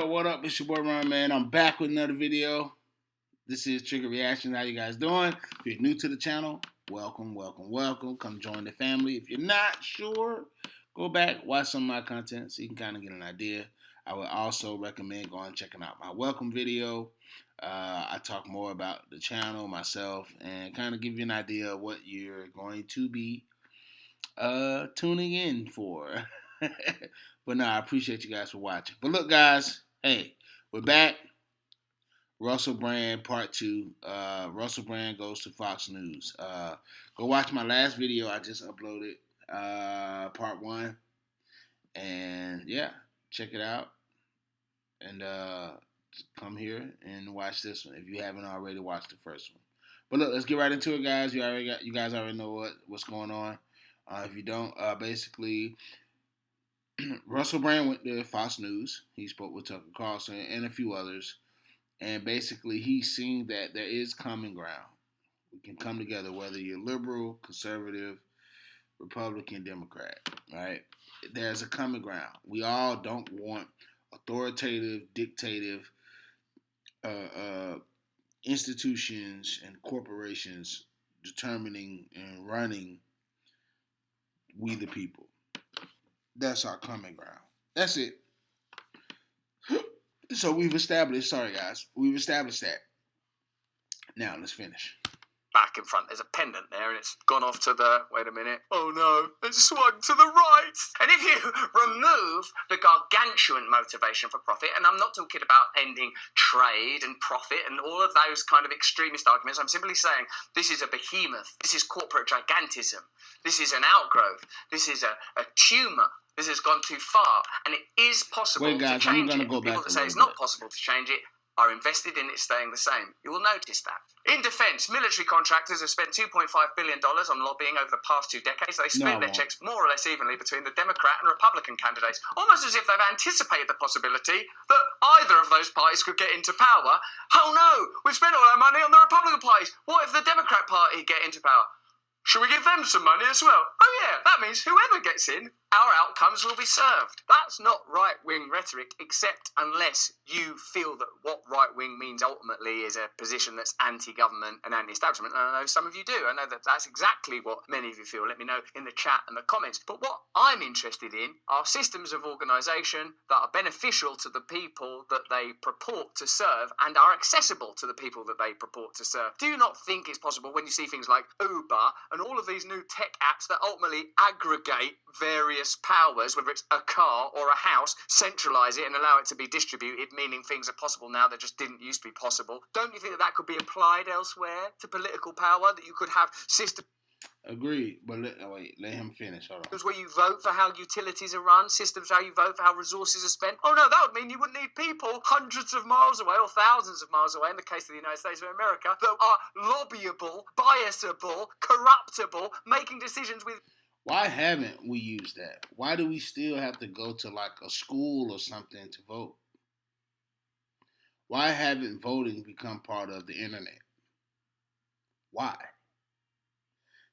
What up? It's your boy Ron, man. I'm back with another video. This is Trigger Reaction. How you guys doing? If you're new to the channel, welcome. Come join the family. If you're not sure, go back, watch some of my content so you can kind of get an idea. I would also recommend going and checking out my welcome video. I talk more about the channel, myself, and kind of give you an idea of what you're going to be tuning in for. But no, I appreciate you guys for watching. But look, guys, hey, we're back. Russell Brand Part 2. Russell Brand goes to Fox News. Go watch my last video I just uploaded, Part 1. And yeah, check it out. And come here and watch this one if you haven't already watched the first one. But look, let's get right into it, guys. You guys already know what's going on. If you don't, basically, Russell Brand went to Fox News. He spoke with Tucker Carlson and a few others. And basically, he's seeing that there is common ground. We can come together, whether you're liberal, conservative, Republican, Democrat, right? There's a common ground. We all don't want authoritative, dictative institutions and corporations determining and running we the people. That's our common ground. That's it. So we've established that. Now let's finish. Back in front, there's a pendant there, and it's gone off to the, wait a minute, oh no, it's swung to the right. And if you remove the gargantuan motivation for profit, and I'm not talking about ending trade and profit and all of those kind of extremist arguments, I'm simply saying this is a behemoth, this is corporate gigantism, this is an outgrowth, this is a tumour. This has gone too far, and it is possible to change it. People that say it's not possible to change it are invested in it staying the same. You will notice that. In defence, military contractors have spent $2.5 billion on lobbying over the past 2 decades. They split their checks more or less evenly between the Democrat and Republican candidates, almost as if they've anticipated the possibility that either of those parties could get into power. Oh no, we've spent all our money on the Republican parties. What if the Democrat Party get into power? Should we give them some money as well? Oh yeah, that means whoever gets in, our outcomes will be served. That's not right-wing rhetoric, except unless you feel that what right-wing means ultimately is a position that's anti-government and anti-establishment. And I know some of you do. I know that that's exactly what many of you feel. Let me know in the chat and the comments. But what I'm interested in are systems of organisation that are beneficial to the people that they purport to serve and are accessible to the people that they purport to serve. Do you not think it's possible when you see things like Uber and all of these new tech apps that ultimately aggregate various powers, whether it's a car or a house, centralise it and allow it to be distributed, meaning things are possible now that just didn't used to be possible? Don't you think that could be applied elsewhere to political power, that you could have systems? Agreed, but let him finish. Hold on. Where you vote for how utilities are run, systems how you vote for how resources are spent. Oh no, that would mean you wouldn't need people hundreds of miles away or thousands of miles away, in the case of the United States of America, that are lobbyable, biasable, corruptible, making decisions with... Why haven't we used that? Why do we still have to go to like a school or something to vote? Why haven't voting become part of the internet? Why?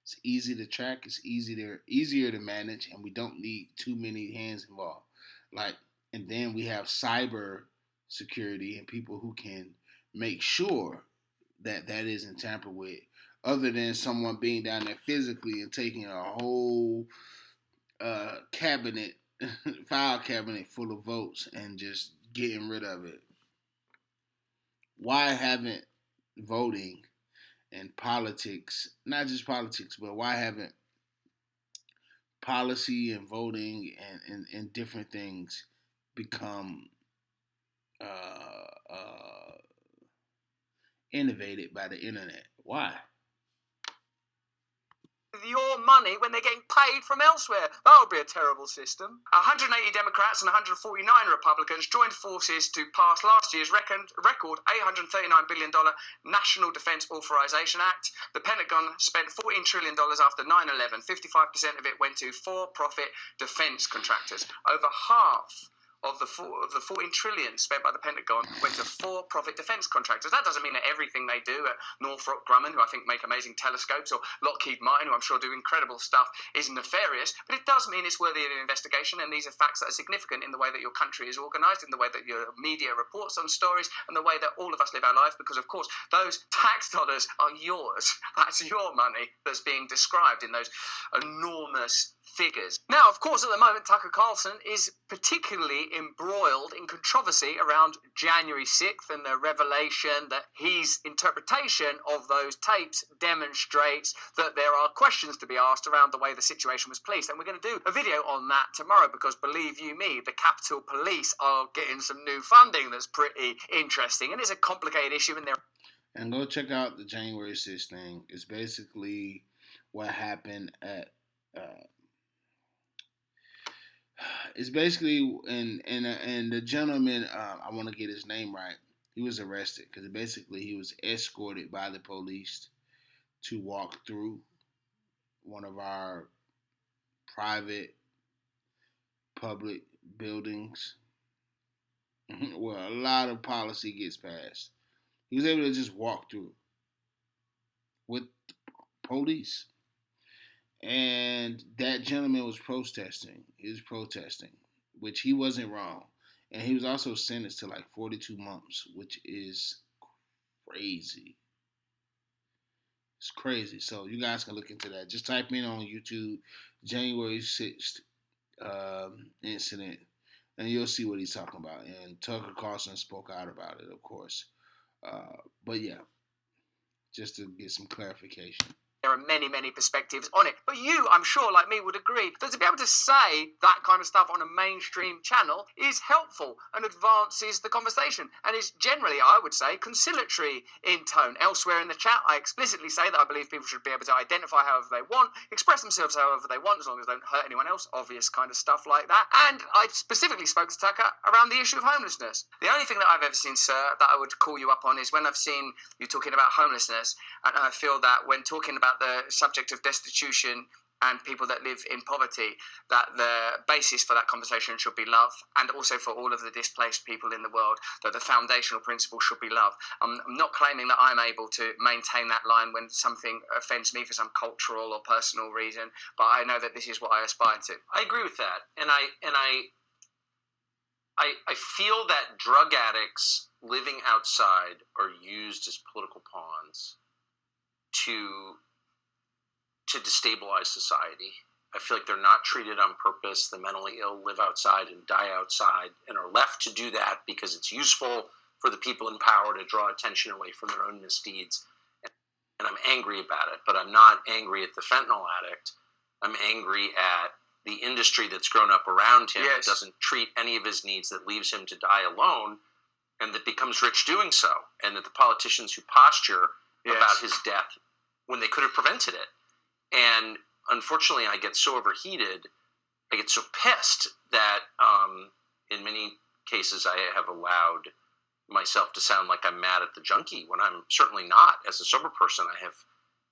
It's easy to track, it's easier to manage, and we don't need too many hands involved. And then we have cyber security and people who can make sure that that isn't tampered with, other than someone being down there physically and taking a whole file cabinet full of votes and just getting rid of it. Why haven't voting and politics, not just politics, but why haven't policy and voting and different things become innovated by the internet? Why? Your money when they're getting paid from elsewhere. That would be a terrible system. 180 Democrats and 149 Republicans joined forces to pass last year's record $839 billion National Defense Authorization Act. The Pentagon spent $14 trillion after 9/11. 55% of it went to for-profit defense contractors. Over half of the 14 trillion spent by the Pentagon went to for-profit defense contractors. That doesn't mean that everything they do at Northrop Grumman, who I think make amazing telescopes, or Lockheed Martin, who I'm sure do incredible stuff, is nefarious, but it does mean it's worthy of an investigation, and these are facts that are significant in the way that your country is organized, in the way that your media reports on stories, and the way that all of us live our lives, because of course those tax dollars are yours. That's your money that's being described in those enormous figures. Now, of course, at the moment, Tucker Carlson is particularly embroiled in controversy around January 6th and the revelation that his interpretation of those tapes demonstrates that there are questions to be asked around the way the situation was policed. And we're going to do a video on that tomorrow because, believe you me, the Capitol Police are getting some new funding that's pretty interesting. And it's a complicated issue in there. And go check out the January 6th thing. It's basically what happened at... it's basically, and the gentleman, I want to get his name right, he was arrested because basically he was escorted by the police to walk through one of our private public buildings where a lot of policy gets passed. He was able to just walk through with police. And that gentleman was protesting. He was protesting, which he wasn't wrong. And he was also sentenced to like 42 months, which is crazy. It's crazy. So you guys can look into that. Just type in on YouTube January 6th incident, and you'll see what he's talking about. And Tucker Carlson spoke out about it, of course. But yeah, just to get some clarification. There are many, many perspectives on it. But you, I'm sure, like me, would agree that to be able to say that kind of stuff on a mainstream channel is helpful and advances the conversation and is generally, I would say, conciliatory in tone. Elsewhere in the chat, I explicitly say that I believe people should be able to identify however they want, express themselves however they want, as long as they don't hurt anyone else, obvious kind of stuff like that. And I specifically spoke to Tucker around the issue of homelessness. The only thing that I've ever seen, sir, that I would call you up on is when I've seen you talking about homelessness, and I feel that when talking about the subject of destitution and people that live in poverty, that the basis for that conversation should be love, and also for all of the displaced people in the world, that the foundational principle should be love. I'm not claiming that I'm able to maintain that line when something offends me for some cultural or personal reason, but I know that this is what I aspire to. I agree with that, and I feel that drug addicts living outside are used as political pawns to destabilize society. I feel like they're not treated on purpose. The mentally ill live outside and die outside and are left to do that because it's useful for the people in power to draw attention away from their own misdeeds. And I'm angry about it, but I'm not angry at the fentanyl addict. I'm angry at the industry that's grown up around him that doesn't treat any of his needs, that leaves him to die alone, and that becomes rich doing so. And that the politicians who posture about his death when they could have prevented it. And unfortunately, I get so overheated, I get so pissed that in many cases I have allowed myself to sound like I'm mad at the junkie when I'm certainly not. As a sober person, I have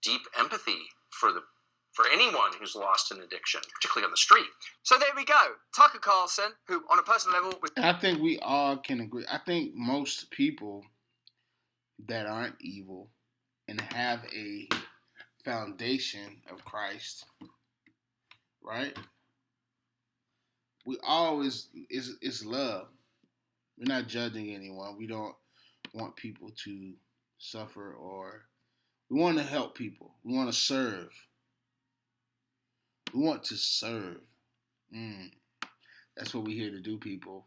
deep empathy for anyone who's lost an addiction, particularly on the street. So there we go. Tucker Carlson, who on a personal level... I think we all can agree. I think most people that aren't evil and have a foundation of Christ, right? We always, it's love. We're not judging anyone. We don't want people to suffer, or we want to help people. We want to serve. We want to serve. That's what we're here to do, people.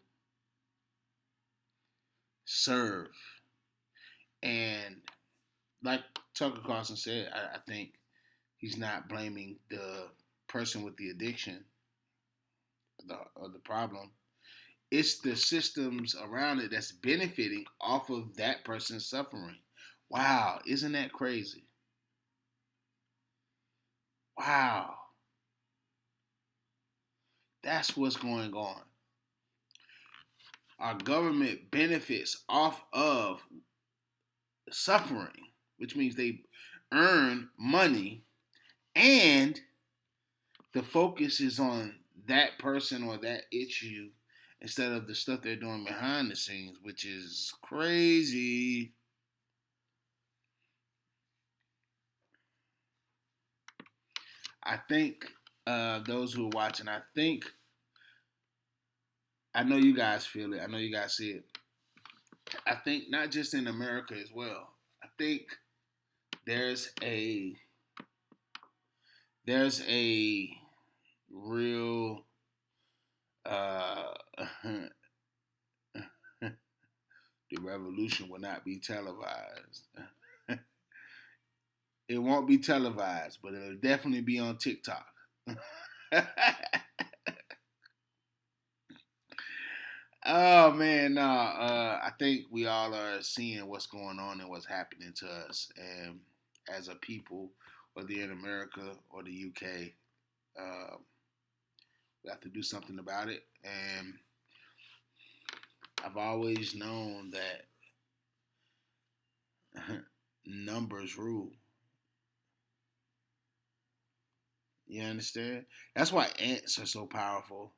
Serve. And like Tucker Carlson said, I think he's not blaming the person with the addiction or the problem. It's the systems around it that's benefiting off of that person's suffering. Wow, isn't that crazy? Wow. That's what's going on. Our government benefits off of suffering, which means they earn money, and the focus is on that person or that issue instead of the stuff they're doing behind the scenes, which is crazy. I think those who are watching, I know you guys feel it. I know you guys see it. I think not just in America as well. I think there's a real the revolution will not be televised. It won't be televised, but it'll definitely be on TikTok. Oh man, no. I think we all are seeing what's going on and what's happening to us, and as a people, whether in America or the UK, we have to do something about it. And I've always known that numbers rule. You understand? That's why ants are so powerful.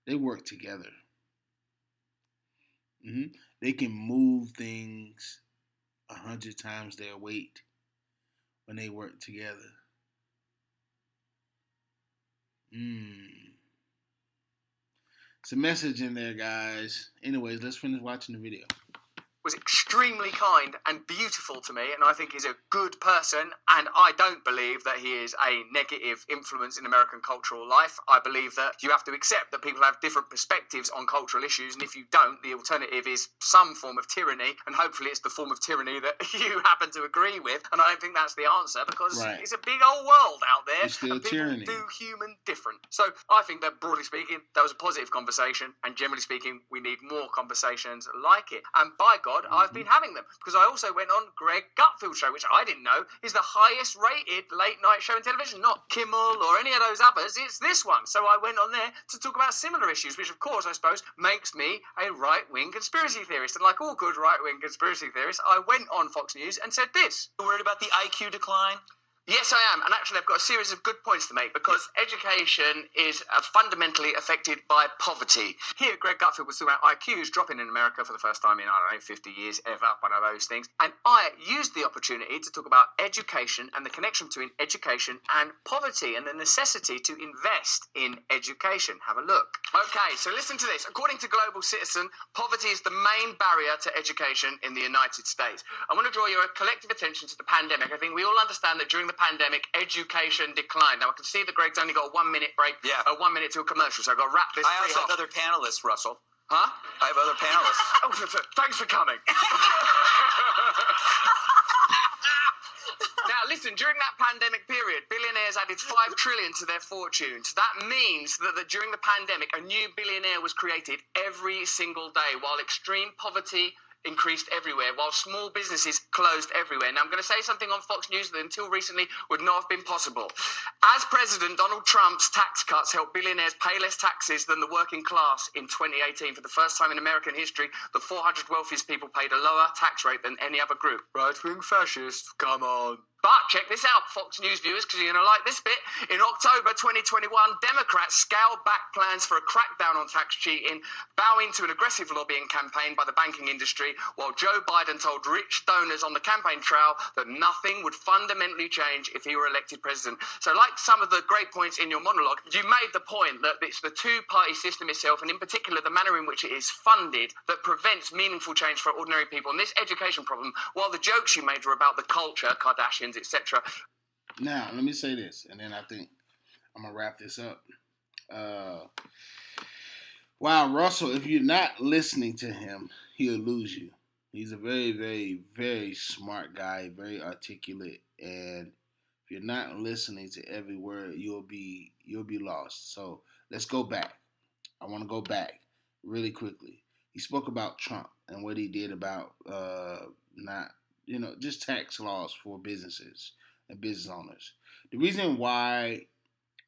They work together. They can move things 100 times their weight when they work together. It's a message in there, guys. Anyways, let's finish watching the video. Was extremely kind and beautiful to me, and I think he's a good person, and I don't believe that he is a negative influence in American cultural life. I believe that you have to accept that people have different perspectives on cultural issues, and if you don't, the alternative is some form of tyranny, and hopefully it's the form of tyranny that you happen to agree with, and I don't think that's the answer, because It's a big old world out there, it's still and people tyranny. do human different. So I think that, broadly speaking, that was a positive conversation, and generally speaking, we need more conversations like it, and by God, I've been having them, because I also went on Greg Gutfield's show, which I didn't know is the highest rated late night show in television, not Kimmel or any of those others, it's this one. So I went on there to talk about similar issues, which of course I suppose makes me a right-wing conspiracy theorist, and like all good right-wing conspiracy theorists, I went on Fox News and said this. Are you worried about the IQ decline? Yes, I am, and actually I've got a series of good points to make, because education is fundamentally affected by poverty. Here, Greg Gutfield was talking about IQs dropping in America for the first time in, 50 years, ever, one of those things, and I used the opportunity to talk about education and the connection between education and poverty, and the necessity to invest in education. Have a look. Okay, so listen to this. According to Global Citizen, poverty is the main barrier to education in the United States. I want to draw your collective attention to the pandemic. I think we all understand that during the pandemic, education declined. Now, I can see that Greg's only got a 1 minute break, 1 minute to a commercial, so I've got to wrap this I also off. have other panelists, Russell. Huh? I have other panelists. Oh, thanks for coming. Now, listen, during that pandemic period, billionaires added $5 trillion to their fortunes. That means that during the pandemic, a new billionaire was created every single day, while extreme poverty increased everywhere, while small businesses closed everywhere. Now, I'm going to say something on Fox News that until recently would not have been possible. As President, Donald Trump's tax cuts helped billionaires pay less taxes than the working class in 2018. For the first time in American history, the 400 wealthiest people paid a lower tax rate than any other group. Right-wing fascists, come on. But check this out, Fox News viewers, because you're going to like this bit. In October 2021, Democrats scaled back plans for a crackdown on tax cheating, bowing to an aggressive lobbying campaign by the banking industry, while Joe Biden told rich donors on the campaign trail that nothing would fundamentally change if he were elected president. So like some of the great points in your monologue, you made the point that it's the two-party system itself, and in particular the manner in which it is funded, that prevents meaningful change for ordinary people. And this education problem, while the jokes you made were about the culture, Kardashians, etc. Now, let me say this, and then I think I'm going to wrap this up. Wow, Russell, if you're not listening to him, he'll lose you. He's a very, very, very smart guy, very articulate, and if you're not listening to every word, you'll be lost. So let's go back. I want to go back really quickly. He spoke about Trump and what he did about just tax laws for businesses and business owners. The reason why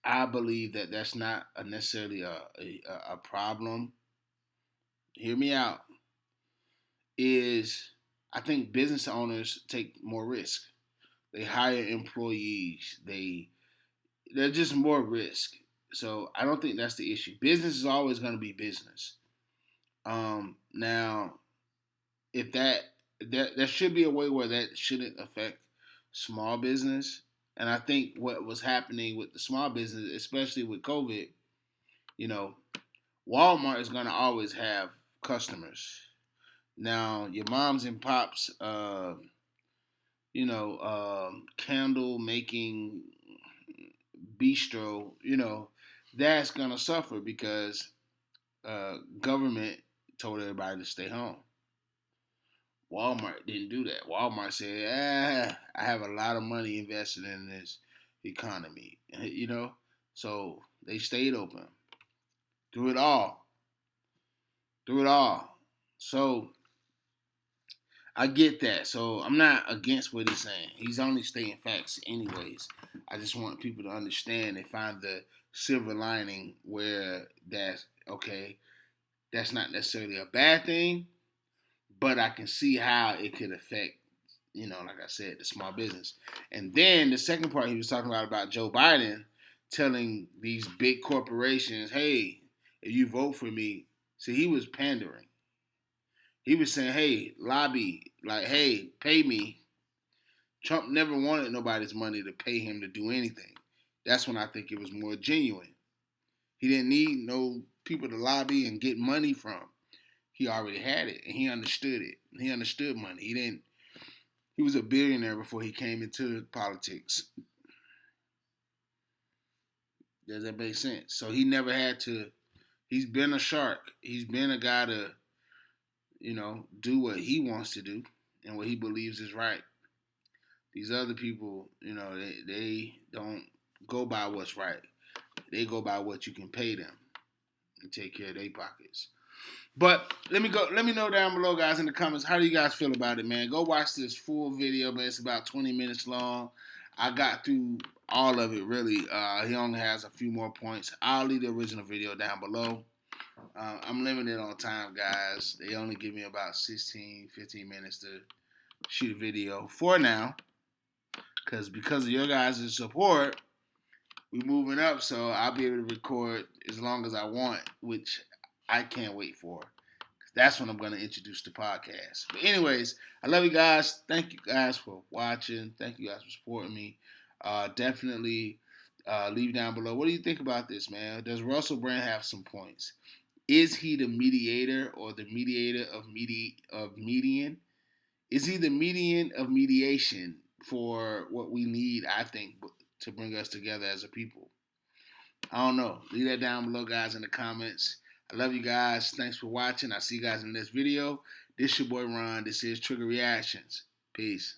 I believe that that's not necessarily a problem, hear me out, is I think business owners take more risk. They hire employees. They're just more risk. So I don't think that's the issue. Business is always going to be business. Now, if there should be a way where that shouldn't affect small business. And I think what was happening with the small business, especially with COVID, you know, Walmart is going to always have customers. Now, your moms and pops, candle making bistro, that's going to suffer because government told everybody to stay home. Walmart didn't do that. Walmart said, I have a lot of money invested in this economy, so they stayed open through it all. So I get that. So I'm not against what he's saying. He's only stating facts anyways. I just want people to understand and find the silver lining where that's okay. That's not necessarily a bad thing, but I can see how it could affect, like I said, the small business. And then the second part he was talking about Joe Biden telling these big corporations, hey, if you vote for me, see, he was pandering. He was saying, hey, lobby, like, hey, pay me. Trump never wanted nobody's money to pay him to do anything. That's when I think it was more genuine. He didn't need no people to lobby and get money from. He already had it, and he understood it. He understood money. He was a billionaire before he came into politics. Does that make sense? So he never had to. He's been a shark. He's been a guy to, do what he wants to do and what he believes is right. These other people, they don't go by what's right. They go by what you can pay them and take care of their pockets. But let me know down below, guys, in the comments. How do you guys feel about it, man? Go watch this full video, man. It's about 20 minutes long. I got through all of it, really. He only has a few more points. I'll leave the original video down below. I'm limited on time, guys. They only give me about 15 minutes to shoot a video for now. Because of your guys' support, we're moving up, so I'll be able to record as long as I want, which I can't wait for. That's when I'm going to introduce the podcast. But anyways, I love you guys. Thank you guys for watching. Thank you guys for supporting me. Definitely leave down below. What do you think about this, man? Does Russell Brand have some points? Is he the mediator or the mediator of median? Is he the median of mediation for what we need, I think, to bring us together as a people? I don't know. Leave that down below, guys, in the comments. I love you guys. Thanks for watching. I'll see you guys in the next video. This your boy Ron. This is Trigger Reactions. Peace.